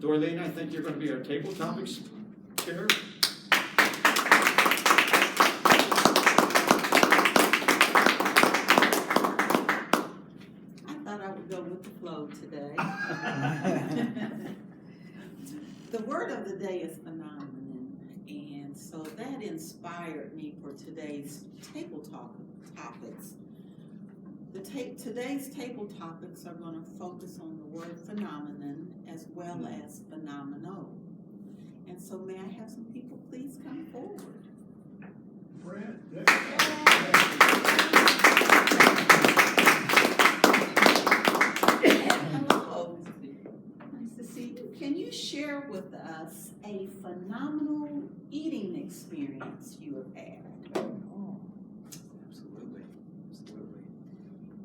Dorleen, I think you're going to be our table topics chair. I thought I would go with the flow today. The word of the day is phenomenon, and so that inspired me for today's table topics. Today's table topics are going to focus on the word phenomenon as well as phenomenal. And so may I have some people please come forward? Brad. Hello. Nice to see you. Can you share with us a phenomenal eating experience you have had? Oh, absolutely.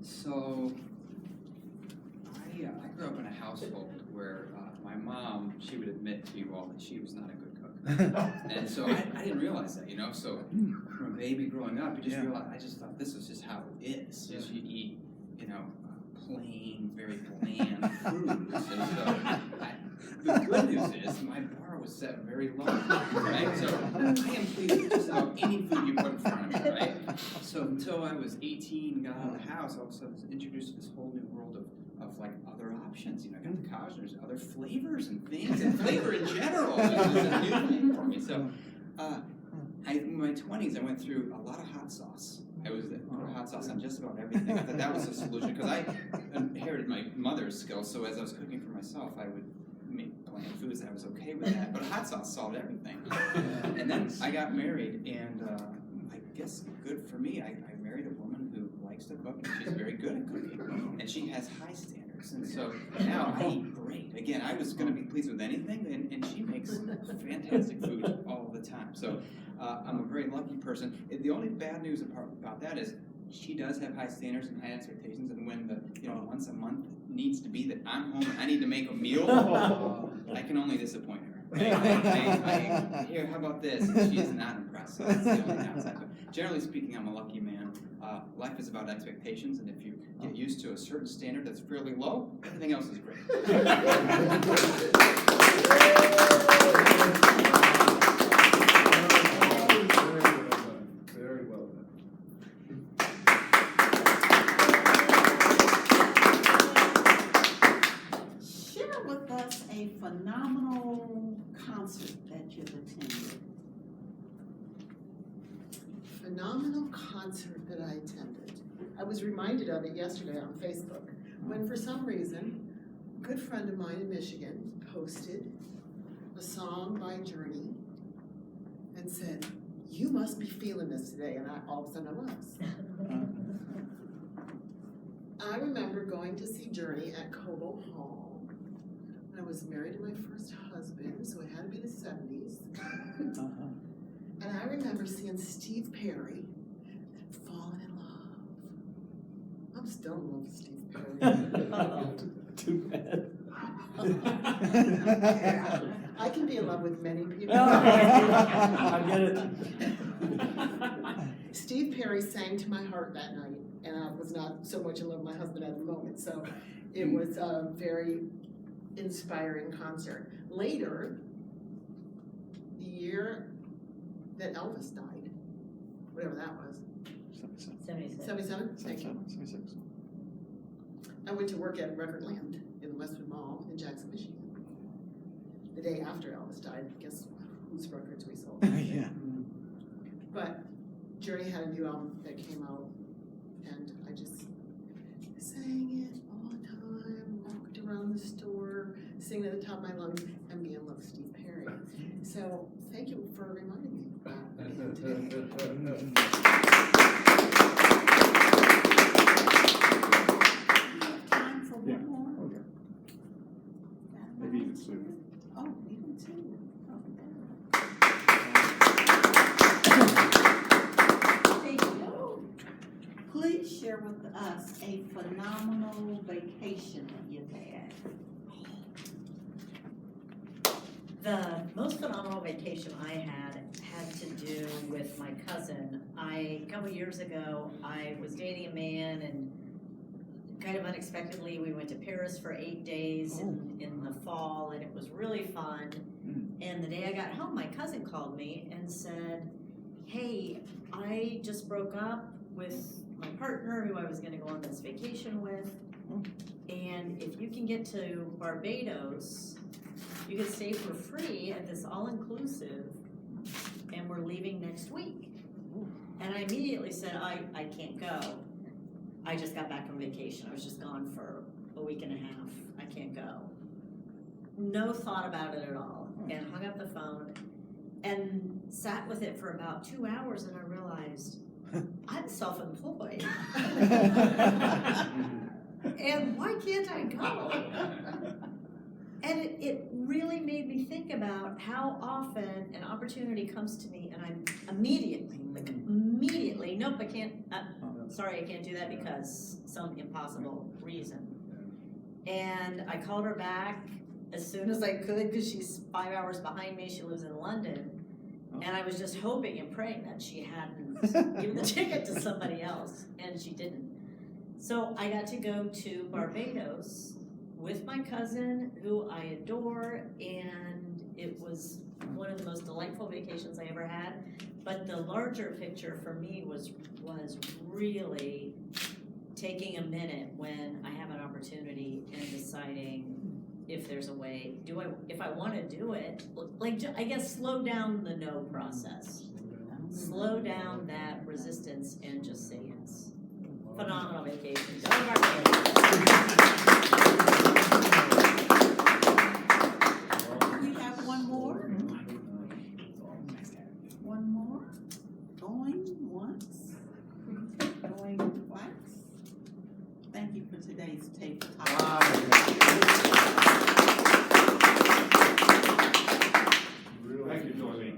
So, I grew up in a household where my mom, she would admit to you all that she was not a good cook. And so I didn't realize that, So from a baby growing up, you just realize, I just thought this was just how it is. Just you eat, plain, very bland foods. And so the good news is my bar was set very low, right? So I am pleased with just about any food you put in front of me, right? So until I was 18 and got out of the house, all of a sudden I was introduced to this whole new world of like other options. I got the couch, there's other flavors and things, and flavor in general is a new thing for me. So in my 20s, I went through a lot of hot sauce. I was put hot sauce on just about everything. I thought that was the solution because I inherited my mother's skills. So as I was cooking for myself, I would make bland foods and I was okay with that. But hot sauce solved everything. And then I got married, and I guess good for me, I married a woman who likes to cook, and she's very good at cooking, and she has high standards. And so now I eat great. Again, I was going to be pleased with anything, and she makes fantastic food all the time. So I'm a very lucky person. The only bad news about that is she does have high standards and high expectations, and when the once a month needs to be that I'm home and I need to make a meal, I can only disappoint her. Here, how about this? And she is not impressed. So that's the only downside. But generally speaking, I'm a lucky man. Life is about expectations, and if you get used to a certain standard that's fairly low, everything else is great. Very well done. Share with us a phenomenal concert that you've attended. Phenomenal concert that I attended. I was reminded of it yesterday on Facebook when for some reason a good friend of mine in Michigan posted a song by Journey and said, "You must be feeling this today," and all of a sudden I was. I remember going to see Journey at Cobo Hall when I was married to my first husband, so it had to be the 70s. And I remember seeing Steve Perry falling in love. I'm still in love with Steve Perry. Too bad. I can be in love with many people. I get it. Steve Perry sang to my heart that night, and I was not so much in love with my husband at the moment, so it was a very inspiring concert. Later, the year that Elvis died, whatever that was. 77? Thank you. 76. I went to work at Recordland in the Westwood Mall in Jackson, Michigan. The day after Elvis died, guess whose records we sold? Yeah. But Journey had a new album that came out, and I just sang it all the time, walked around the store, singing at the top of my lungs, and being in love with Steve Perry. So thank you for reminding me about that today. Time for Yeah. one more? Okay. Maybe even sooner. Oh, even two. Thank you. Please share with us a phenomenal vacation that you've had. The most phenomenal vacation I had to do with my cousin. A couple years ago, I was dating a man, and kind of unexpectedly, we went to Paris for 8 days in the fall, and it was really fun. And the day I got home, my cousin called me and said, hey, I just broke up with my partner who I was gonna go on this vacation with. And if you can get to Barbados, you can stay for free at this all-inclusive, and we're leaving next week. And I immediately said, I can't go. I just got back from vacation. I was just gone for a week and a half. I can't go. No thought about it at all, and hung up the phone and sat with it for about 2 hours, and I realized I'm self-employed. And why can't I go? And it really made me think about how often an opportunity comes to me and I'm immediately, nope, I can't, sorry, I can't do that because some impossible reason. And I called her back as soon as I could because she's 5 hours behind me. She lives in London. And I was just hoping and praying that she hadn't given the ticket to somebody else, and she didn't. So I got to go to Barbados with my cousin, who I adore, and it was one of the most delightful vacations I ever had. But the larger picture for me was really taking a minute when I have an opportunity and deciding if there's a way, if I want to do it, like, I guess slow down the no process. Slow down that resistance and just say yes. Phenomenal vacation. Go to Barbados. We have one more. One more. Going once. Going twice. Thank you for today's table talk. Thank you, Dorleen.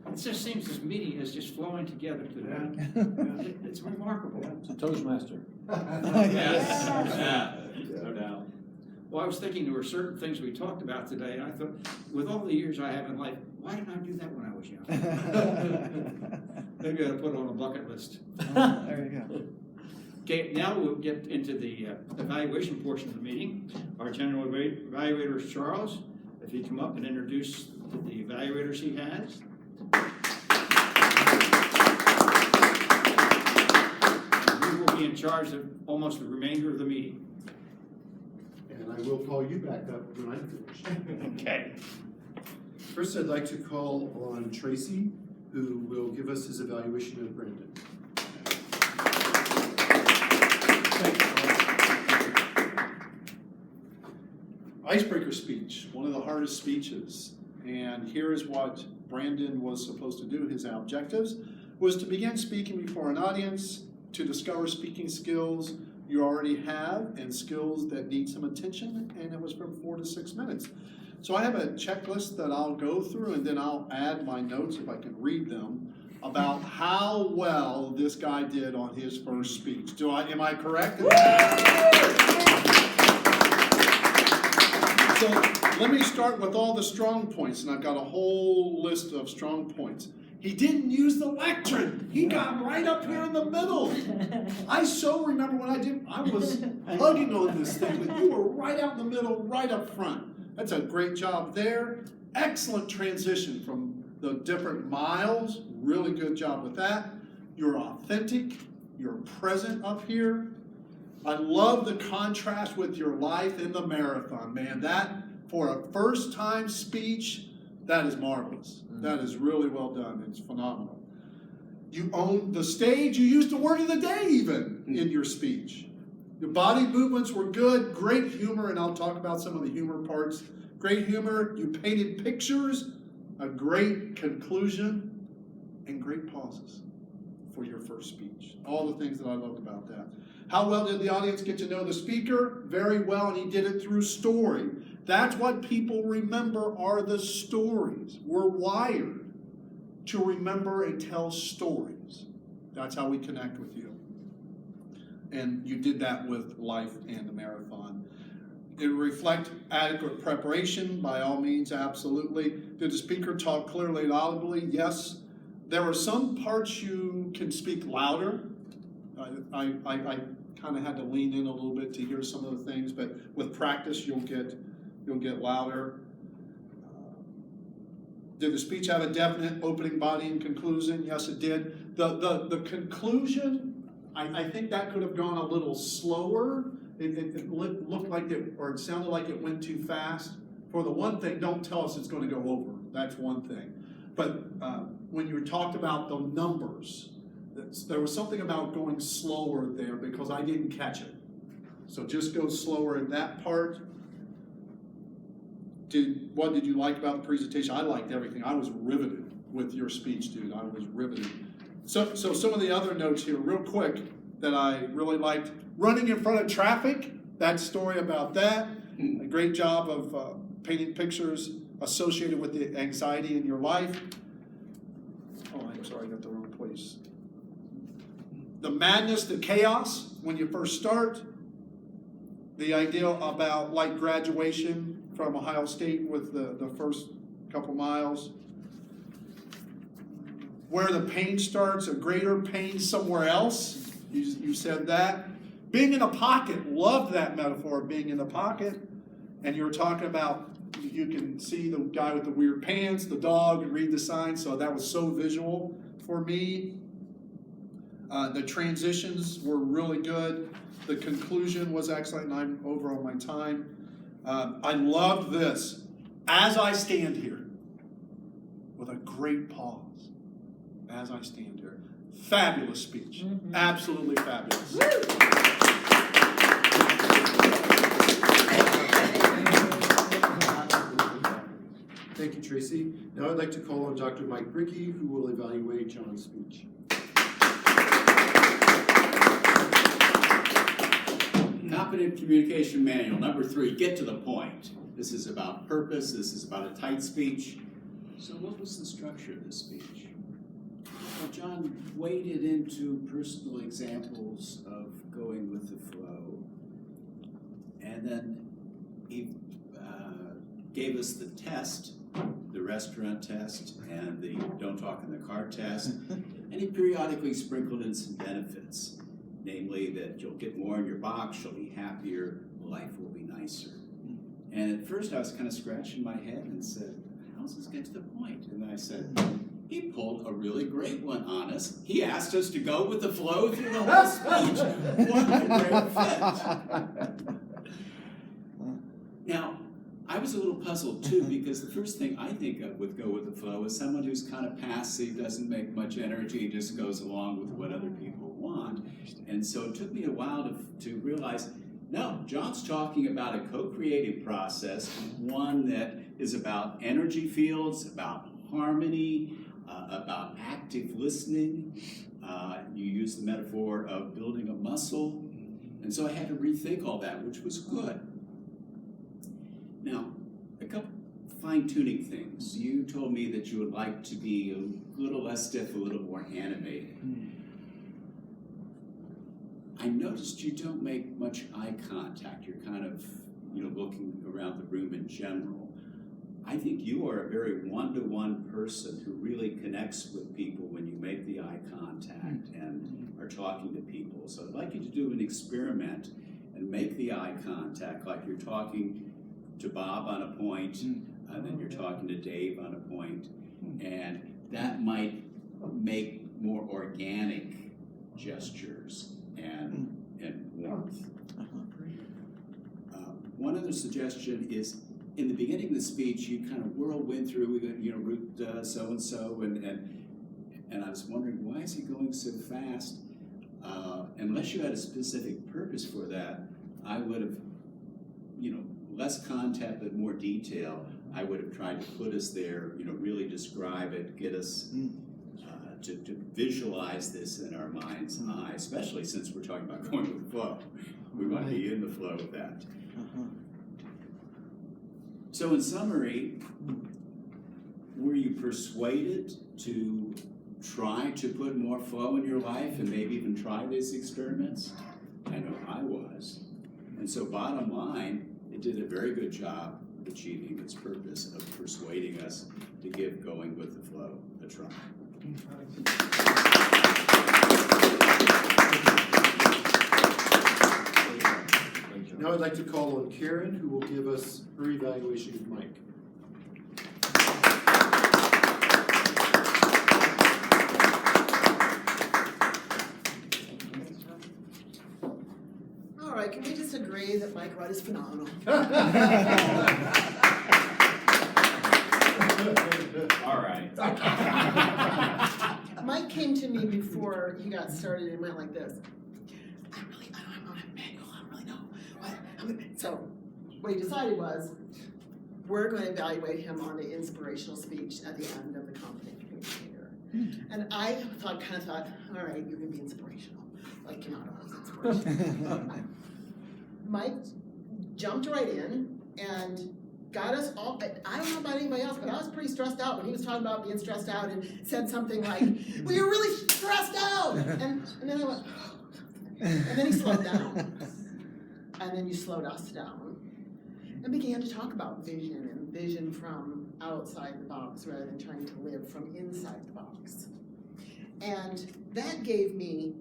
It just seems this meeting is just flowing together today. It's remarkable. It's a Toastmaster. Yes. No doubt. Well, I was thinking there were certain things we talked about today, and I thought, with all the years I have in life, why didn't I do that when I was young? Maybe I ought to put it on a bucket list. There you go. Okay, now we'll get into the evaluation portion of the meeting. Our general evaluator is Charles. If he come up and introduce the evaluators he has. He will be in charge of almost the remainder of the meeting. And I will call you back up when I'm finished. Okay. First, I'd like to call on Tracy, who will give us his evaluation of Brandon. Icebreaker speech, one of the hardest speeches. And here is what Brandon was supposed to do. His objectives was to begin speaking before an audience, to discover speaking skills you already have and skills that need some attention, and it was from 4 to 6 minutes. So I have a checklist that I'll go through, and then I'll add my notes if I can read them about how well this guy did on his first speech. Am I correct? So let me start with all the strong points, and I've got a whole list of strong points. He didn't use the lectern. He got right up here in the middle. I so remember when I was hugging on this thing, but you were right out in the middle, right up front. That's a great job there. Excellent transition from the different miles. Really good job with that. You're authentic. You're present up here. I love the contrast with your life in the marathon, man. That, for a first-time speech, that is marvelous. That is really well done. It's phenomenal. You owned the stage. You used the word of the day even in your speech. Your body movements were good. Great humor, and I'll talk about some of the humor parts. Great humor. You painted pictures. A great conclusion. And great pauses for your first speech. All the things that I loved about that. How well did the audience get to know the speaker? Very well, and he did it through story. That's what people remember, are the stories. We're wired to remember and tell stories. That's how we connect with you. And you did that with life and the marathon. It reflect adequate preparation, by all means, absolutely. Did the speaker talk clearly and audibly? Yes. There were some parts you can speak louder. I kind of had to lean in a little bit to hear some of the things, but with practice, you'll get louder. Did the speech have a definite opening, body, and conclusion? Yes, it did. The conclusion, I think that could have gone a little slower. It looked like it, or it sounded like it went too fast. For the one thing, don't tell us it's going to go over. That's one thing. But when you talked about the numbers, there was something about going slower there because I didn't catch it. So just go slower in that part. What did you like about the presentation? I liked everything. I was riveted with your speech, dude. I was riveted. So some of the other notes here, real quick, that I really liked. Running in front of traffic, that story about that. A great job of painting pictures associated with the anxiety in your life. Oh, I'm sorry, I got the wrong place. The madness, the chaos when you first start. The idea about like graduation from Ohio State with the first couple miles. Where the pain starts, a greater pain somewhere else. You said that. Being in a pocket, loved that metaphor of being in the pocket. And you were talking about, you can see the guy with the weird pants, the dog, and read the signs. So that was so visual for me. The transitions were really good. The conclusion was excellent, and I'm over on my time. I loved this. As I stand here, with a great pause, as I stand here. Fabulous speech. Mm-hmm. Absolutely fabulous. Thank you, Tracy. Now I'd like to call on Dr. Mike Brickey, who will evaluate John's speech. Competent Communication Manual, number 3, get to the point. This is about purpose, this is about a tight speech. So what was the structure of this speech? Well, John waded into personal examples of going with the flow, and then he gave us the test, the restaurant test, and the don't talk in the car test, and he periodically sprinkled in some benefits. Namely, that you'll get more in your box, you'll be happier, life will be nicer. And at first I was kind of scratching my head and said, how does this get to the point? And I said, he pulled a really great one on us. He asked us to go with the flow through the whole speech. What a great fit. Now, I was a little puzzled too, because the first thing I think of with go with the flow is someone who's kind of passive, doesn't make much energy, just goes along with what other people want. And so it took me a while to realize, no, John's talking about a co-creative process, one that is about energy fields, about harmony, about active listening. You use the metaphor of building a muscle. And so I had to rethink all that, which was good. Now, a couple fine-tuning things. You told me that you would like to be a little less stiff, a little more animated. I noticed you don't make much eye contact. You're kind of, looking around the room in general. I think you are a very one-to-one person who really connects with people when you make the eye contact and are talking to people. So I'd like you to do an experiment and make the eye contact like you're talking to Bob on a point, and then you're talking to Dave on a point, and that might make more organic gestures and warmth. One other suggestion is, in the beginning of the speech, you kind of whirlwind through, route so-and-so, and I was wondering, why is he going so fast? Unless you had a specific purpose for that, I would have, less content but more detail. I would have tried to put us there, really describe it, get us to visualize this in our mind's eye, especially since we're talking about going with the flow. We want to be in the flow of that. So in summary, were you persuaded to try to put more flow in your life and maybe even try these experiments? I know I was. And so bottom line, it did a very good job of achieving its purpose of persuading us to give going with the flow a try. Now I'd like to call on Karen, who will give us her evaluation of Mike. All right, can we just agree that Mike Rudd is phenomenal? All right. Mike came to me before he got started and went like this. I don't have a manual, I don't really know. So what he decided was, we're going to evaluate him on the inspirational speech at the end of the competent communicator. And I kind of thought, all right, you're going to be inspirational. Like, you're not always inspirational. Mike jumped right in and got us all, I don't know about anybody else, but I was pretty stressed out when he was talking about being stressed out and said something like, well, you're really stressed out. And then I went, oh. And then he slowed down. And then you slowed us down and began to talk about vision and vision from outside the box rather than trying to live from inside the box. And that gave me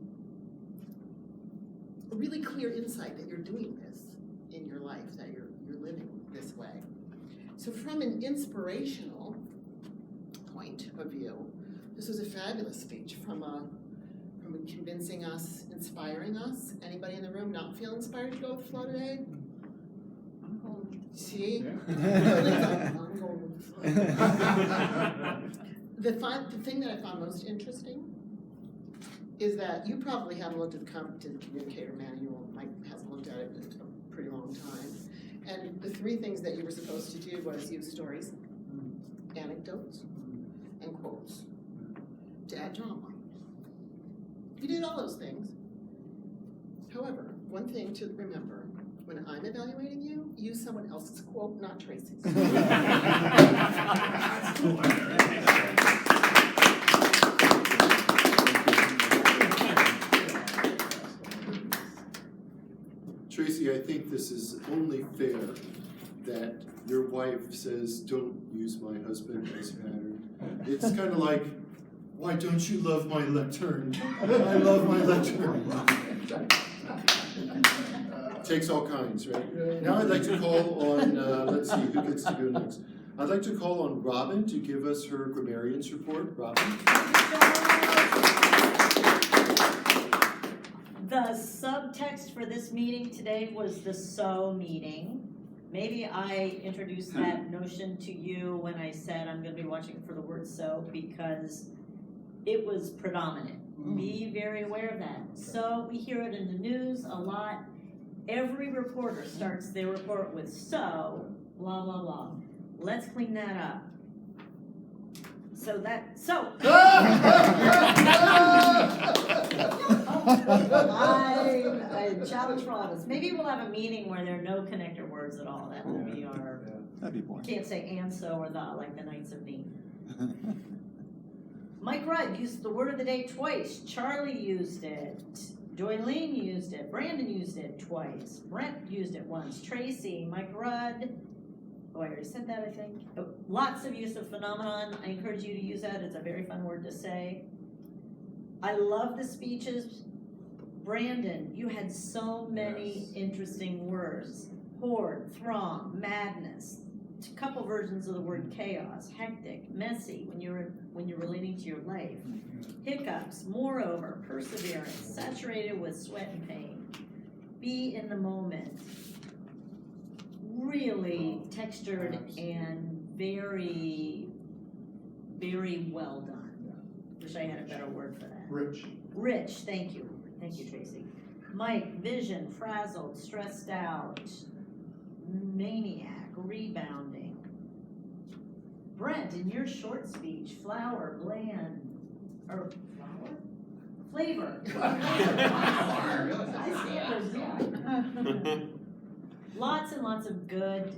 a really clear insight that you're doing this in your life, that you're living this way. So from an inspirational point of view, this was a fabulous speech from convincing us, inspiring us. Anybody in the room not feel inspired to go with the flow today? See? I'm going with the flow. The thing that I found most interesting is that you probably haven't looked at the competent communicator manual. Mike hasn't looked at it in a pretty long time. And the three things that you were supposed to do was use stories, anecdotes, and quotes to add drama. You did all those things. However, one thing to remember, when I'm evaluating you, use someone else's quote, not Tracy's. Tracy, I think this is only fair that your wife says, don't use my husband as a pattern. It's kind of like, why don't you love my lectern? I love my lectern. Takes all kinds, right? Now I'd like to call on, let's see, who gets to go next? I'd like to call on Robin to give us her grammarian's report. Robin? The subtext for this meeting today was the so meeting. Maybe I introduced that notion to you when I said I'm going to be watching for the word so, because it was predominant. Be very aware of that. So we hear it in the news a lot. Every reporter starts their report with so, blah, blah, blah. Let's clean that up. I challenge for all of us. Maybe we'll have a meeting where there are no connector words at all. That will be our, That'd be boring. can't say and so or the, like the Knights of Neat. Mike Rudd used the word of the day twice. Charlie used it. Joylene used it. Brandon used it twice. Brent used it once. Tracy, Mike Rudd. Oh, I already said that, I think. Oh, lots of use of phenomenon. I encourage you to use that. It's a very fun word to say. I love the speeches. Brandon, you had so many interesting words. Horde, throng, madness. A couple versions of the word chaos, hectic, messy when you're relating to your life. Hiccups, moreover, perseverance, saturated with sweat and pain. Be in the moment. Really textured and very, very well done. Wish I had a better word for that. Rich, thank you. Thank you, Tracy. Mike, vision, frazzled, stressed out, maniac, rebounding. Brent, in your short speech, flower, bland, or flower? Flavor. I stand yeah. Lots and lots of good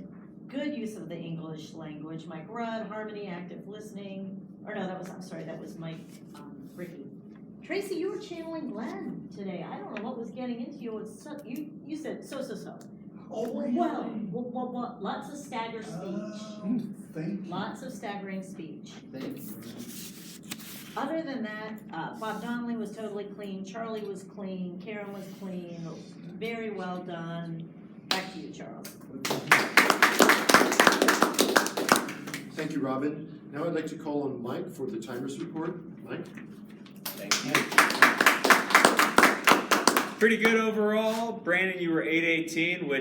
use of the English language. Mike Rudd, harmony, active listening. Or no, that was Mike Ricky. Tracy, you were channeling Glenn today. I don't know what was getting into you. You said so. Oh, Well, lots of stagger speech. Thank you. Lots of staggering speech. Thank you. Other than that, Bob Donnelly was totally clean. Charlie was clean. Karen was clean. Very well done. Back to you, Charles. Thank you, Robin. Now I'd like to call on Mike for the timers report. Mike? Thank you. Pretty good overall. Brandon, you were 8:18, which